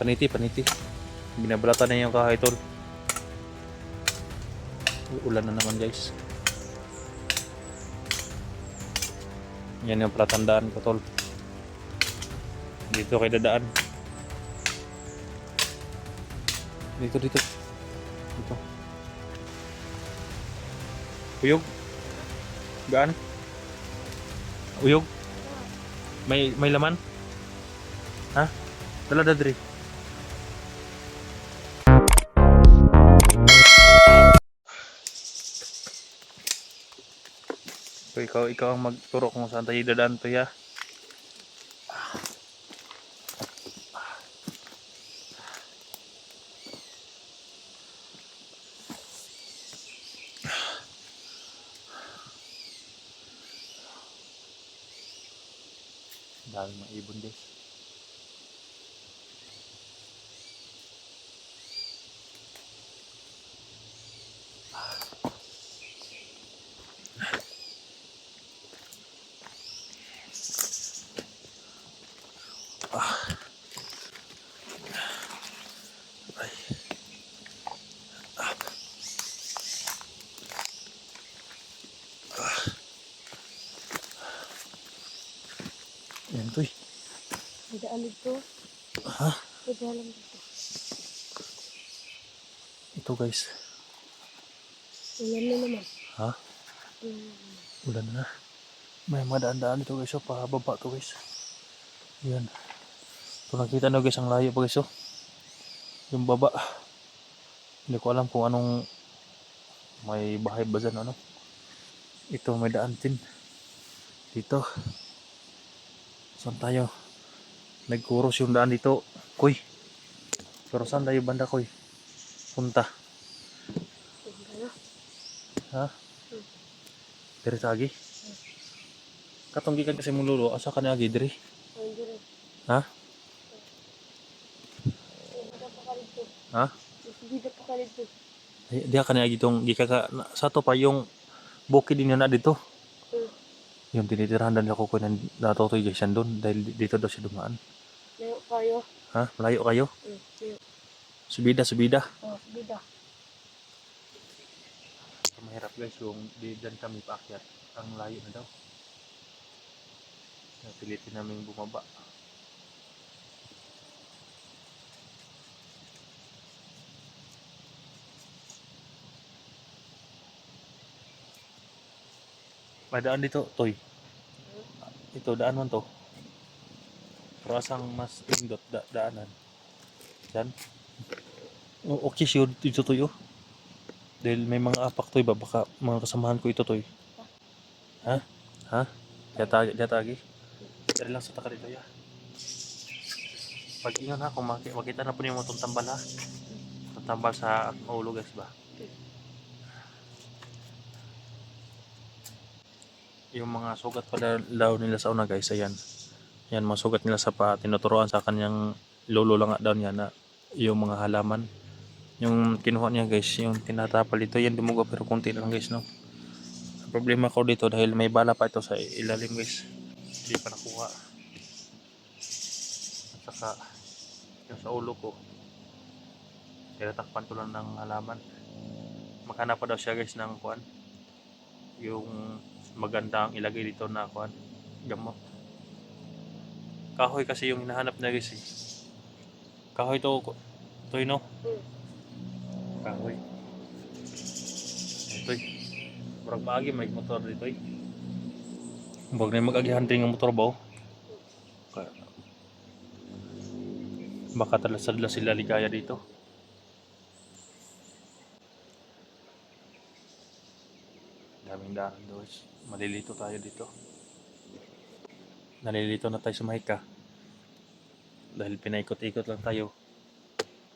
Paniti. Binabalatan na yung kahoy tol. Ulan na naman guys. Yan yung palatandaan ko tol. Dito kayo dadaan. Dito. Uyog. Gaan? Uyog? May laman? Ha? Dala dadri. So, ikaw ang magturo kung saan tayo dadaan to ya. Dami mga ibon guys. Yan to eh. May daan dito. Ha? May daan dito. Ito guys. Ulan na naman. Ha? Ulan na. May mga daan-daan dito guys. Pababa to guys. Yan. Ito nakita nyo guys ang layo pa guys. Yung baba. Hindi ko alam kung anong may bahay ba dyan ano. Ito may daan din. Dito. Saan tayo? Nagkuros yung daan dito. Kuy. Pero saan tayo banda kuy? Punta. Ha? Diri sa agi? Katong gikan kasi mong lulo. Asa ka na agi diri? Ha? Ha? Dito pa ka dito. Diha ka na agi tong gikan ka. Sa to pa yung bukid din na dito. Yung tinitirahan din ako ko ng natutoy guys yan doon. Dahil dito daw siya dumaan. Layo kayo. Ha? Malayo kayo? Layo. Subida. Subida. Mahirap guys yung diyan kami paakyat. Ang layo na daw. Napilitin namin bumaba. May daan dito, Toy. Ito, daan mo to. Pero asang mas pindot daanan. Diyan. Okay sure dito Toy oh. Dahil may mga apak Toy ba? Baka mga kasamahan ko ito Toy. Ha? Ha? Jatagi? Dari lang sa taka dito ya. Pag-ingon ha, kung makita na po niyo itong tambal ha. Itong tambal sa ulo guys ba? Yung mga sugat pala daw nila sa una guys, ayan. Yan, mga sugat nila sa pa. Tinuturoan sa kanyang lolo lang daw niya na yung mga halaman. Yung kinuha niya guys, yung tinatapal dito, yan dumugo pero konti lang guys no. Ang problema ko dito dahil may bala pa ito sa ilalim guys. Hindi pa nakuha. At saka yung sa ulo ko, tinatakpan ko lang ng halaman. Maghanap pa daw siya guys ng kuan. Yung maganda ang ilagay dito na kuan, gamot. Kahoy kasi yung hinahanap na guys eh. Kahoy to no? Kahoy. Ito eh. Murag maagi may motor dito eh. Huwag na mag-agihan din ng motor ba oh. Baka talasadla sila ligaya dito. Daming daan doon. Malilito tayo dito. Nalilito na tayo sa Mahika. Dahil pinaikot-ikot lang tayo.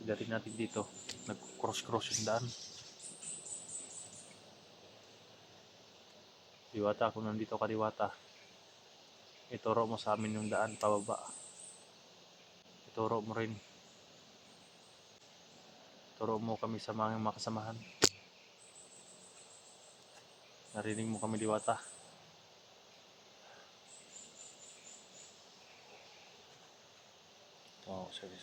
Pagdating natin dito, nag-cross yung daan. Diwata, kung nandito ka Diwata, ituro mo sa amin yung daan pababa. Ituro mo rin. Ituro mo kami sa mga makasamahan. Narinig mo kami Diwata. Oh, sorry.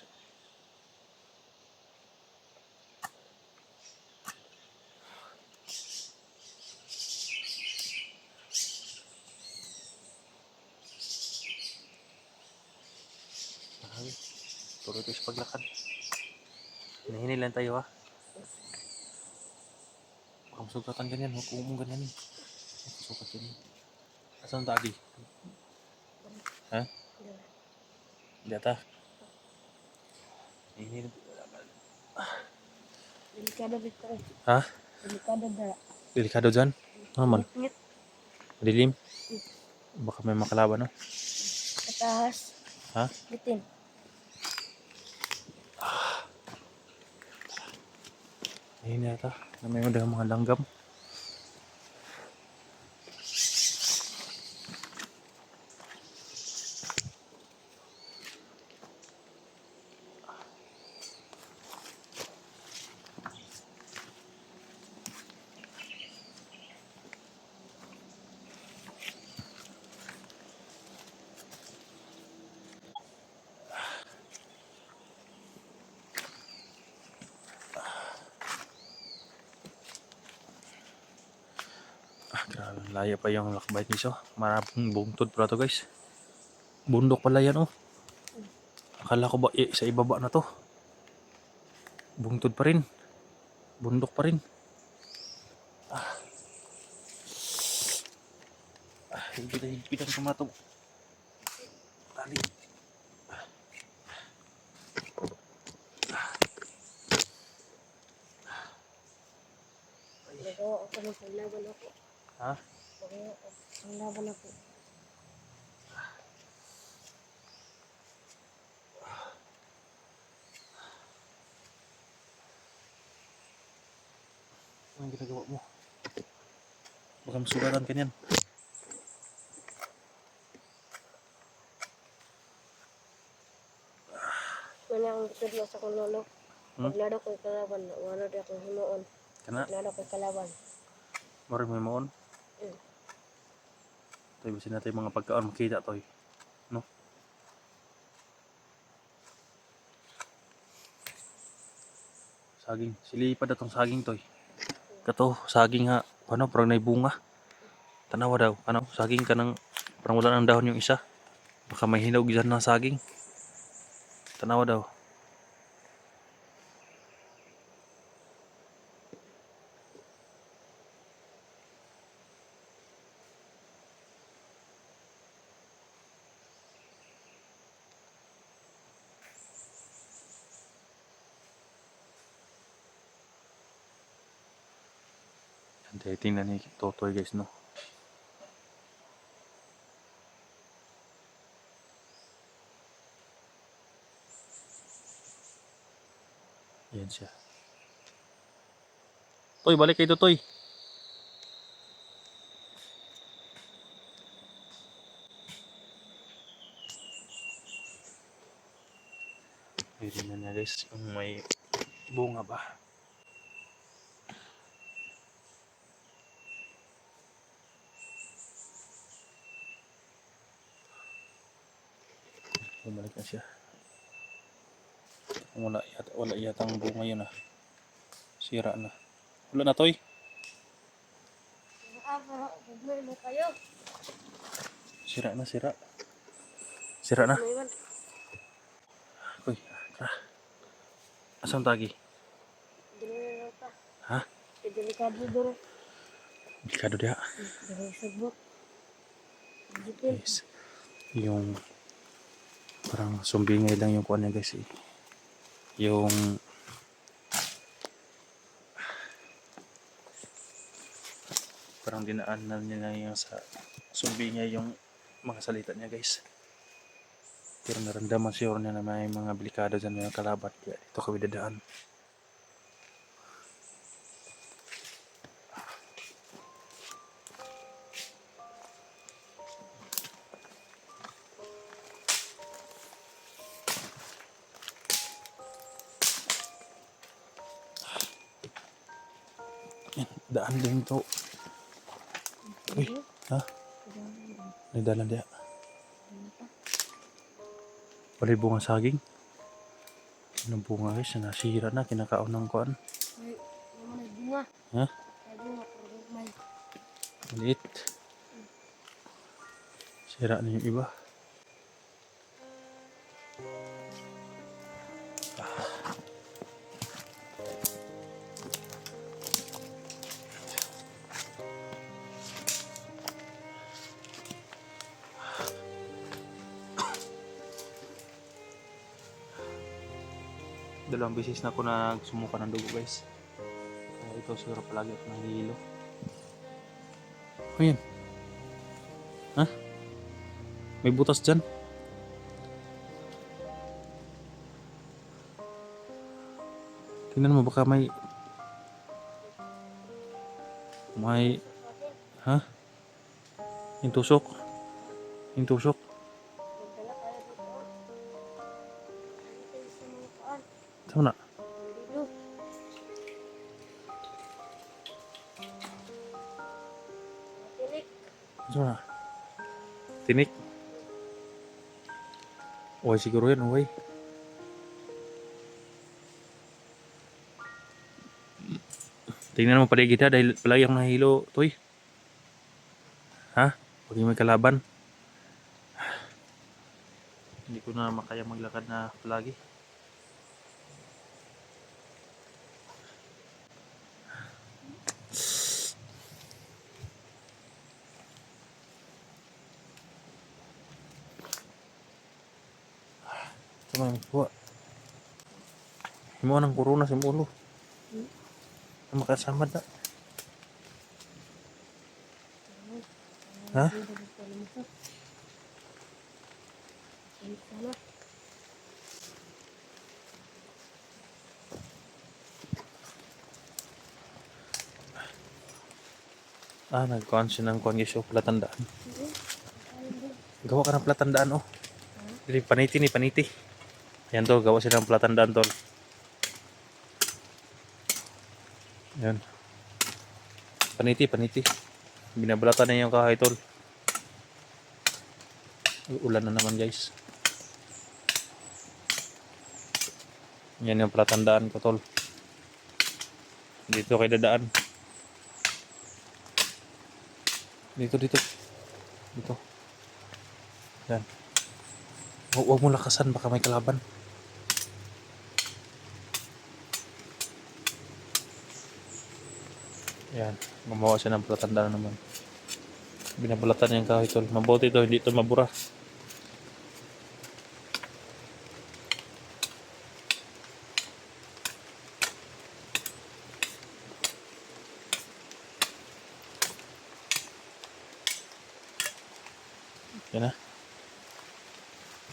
Okay. Tuloy tayo sa paglakad. Hinahini lang tayo ha. Baka masugatan ganyan. Huwag umong ganyan. Masukat ganyan. Asan tagi? Ha? Hindi ata. Hinahini lang tayo. Delikado dito eh. Ha? Delikado dara. Delikado dyan? Naman. Ngit. Madilim? Baka may makalaban no? Katahas. Ha? Bitin. Hinahini ata. Na may mga langgam. Grabe, layo pa yung lakbay niso. Marabong bungtod pala to guys. Bundok pala yan oh. Akala ko ba sa ibaba na to. Bungtod pa rin. Bundok pa rin. Higpitan ko na to. Tali. Nagawa ako ng panglaban ako. Ha? Nagawa ako. Panglaban ako. Anong ginagawa mo? Baka masugatan ka niyan. Wala akong gitod sa kong lolo. Paglaro ko'y kalaban. Wala di akong himuon. Kana? Paglaro ko'y kalaban. Mari may maon. Tayo basin natin mga pagkaon makita to. No? Saging. Silipad na tong saging to. Kato, saging ha. Ano, parang naibunga. Tanawa daw. Ano, saging ka ng parang wala ng dahon yung isa. Baka may hinog dyan na saging. Tanawa daw. Hindi, tingnan ni Totoy guys, no? Yan siya. Toy, balik kayo Toy. Tingnan niya guys, kung may bunga ba. Bumalik na siya. Wala yatang bunga yun ah. Sira na. Wala na Toy. Bugnoy mo kayo. Sira na, sira. Sira na. Maywan. Uy, tara. Asang tagi? Dili na ka. Ha? Delikado duro. Delikado dia. Dili sagbot. Bitin. Guys, yung parang sumbingay lang yung kuan niya guys eh. Yung parang dinaanan niya na yung sa sumbingay yung mga salita niya guys. Pero naramdaman siguro niya na may mga delikado dyan, may kalaban. Kaya dito kami dadaan. Yan, daan din to. Uy, ha? Nagdalan dia. Walay bunga saging. Anong bunga guys, nasira na, kinakaon ng kuan. Ay, naman ay bunga. Ha? Ay bunga, pero may. Maliit. Sira na yung iba. Dalawang beses na ako nagsumuka ng dugo guys. Kaya ito siguro palagi ako nahihilo. Ayan. Ha? May butas dyan. Tingnan mo baka may... Ha? Yung tusok. Yung tusok. Magdala tayo dito. Dito sa mga paan. Tama na. Dito. Tinik. Tama na. Tinik. Uy, siguro yan, uy. Tingnan mo paligid ha, dahil palagi akong nahihilo, Toy. Ha? Pag may kalaban. Hindi ko na makaya maglakad na palagi. Ito mga buwa. Himuan ng corona sa ulo. Makasamad na. Ha? Nagkuhan siya ng kuhan guys, palatandaan. Gawa ka ng palatandaan, oh. Dili, paniti ni, paniti. Ayan tol, gawa siya ng palatandaan tol. Ayan. Paniti, paniti. Binabalatan na yung kahay tol. Ulan na naman guys. Yan yung palatandaan ko tol. Dito kay dadaan. Dito. Dito. Yan. Huwag mo lakasan, baka may kalaban. Yan. Gumawa siya ng palatandaan naman. Binabalatan yung kahoy tol. Mabuti ito, hindi ito mabura. Yan na.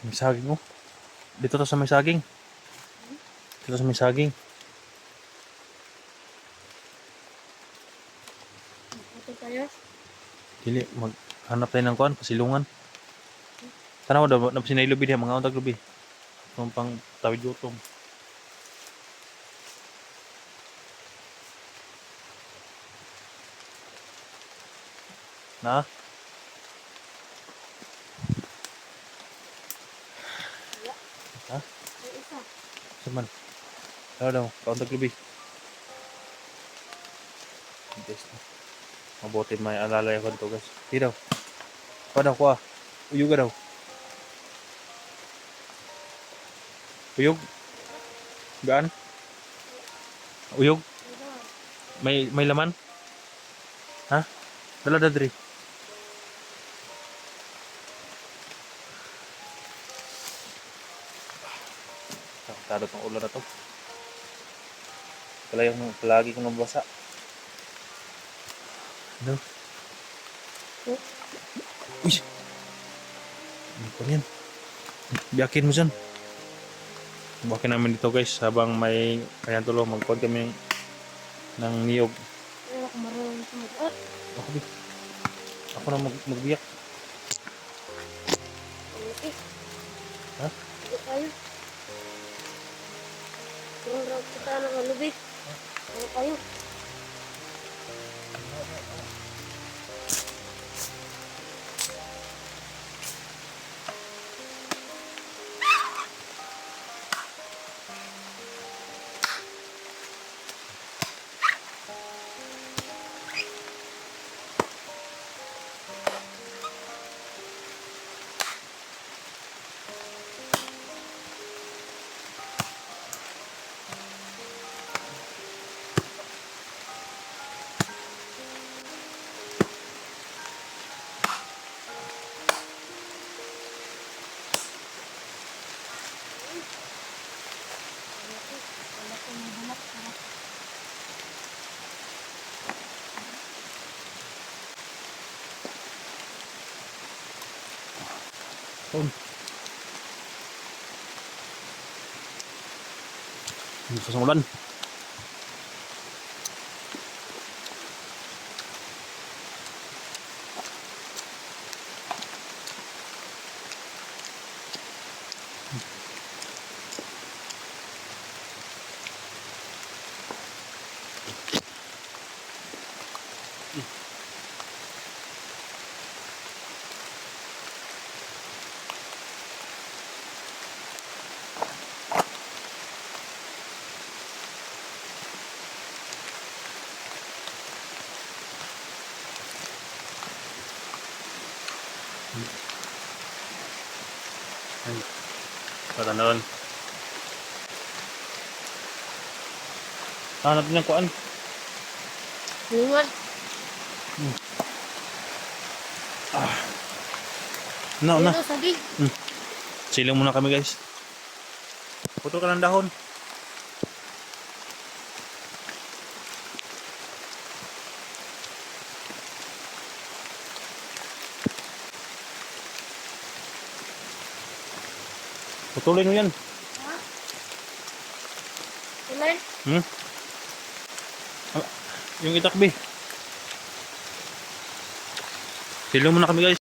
May saging oh. Dito to sa may saging. Dito sa may saging. Ito tayo. Dili, maghanap tayo ng kuhan, pasilungan. Tanaw daw, napasinailubi niya, mga untag lubi. Itong pang tawid gutom. Na? Ha? May isa. Saman. Tanaw daw, kauntag lubi. Yes. Mabuti may alalay ako dito guys. Di daw. Kuha daw, kuha. Uyog daw. Uyog? Gaan? Uyog? May laman? Ha? Dala dadri. Tado tong ulo na to. Kala yung palagi ko nabasa. Ano? Uy! Ano pa yan? Biyakin mo dyan. Biyakin namin dito guys habang may kanyang tulo. Mag-con kami ng niyog. Pero ako marunong sumag. Ako na magbiyak. Okay. Ha? Dito tayo. Turun raw kita ng lubi. Ano tayo? Bukas ang ulan. Patanon. Hanap din ang kuan. Lingon. Na. Dito, sagi. Siling muna kami guys. Putol ka ng dahon. Putulin mo yan. Ha? Tuloy? Yung itakbi. Siling muna kami guys.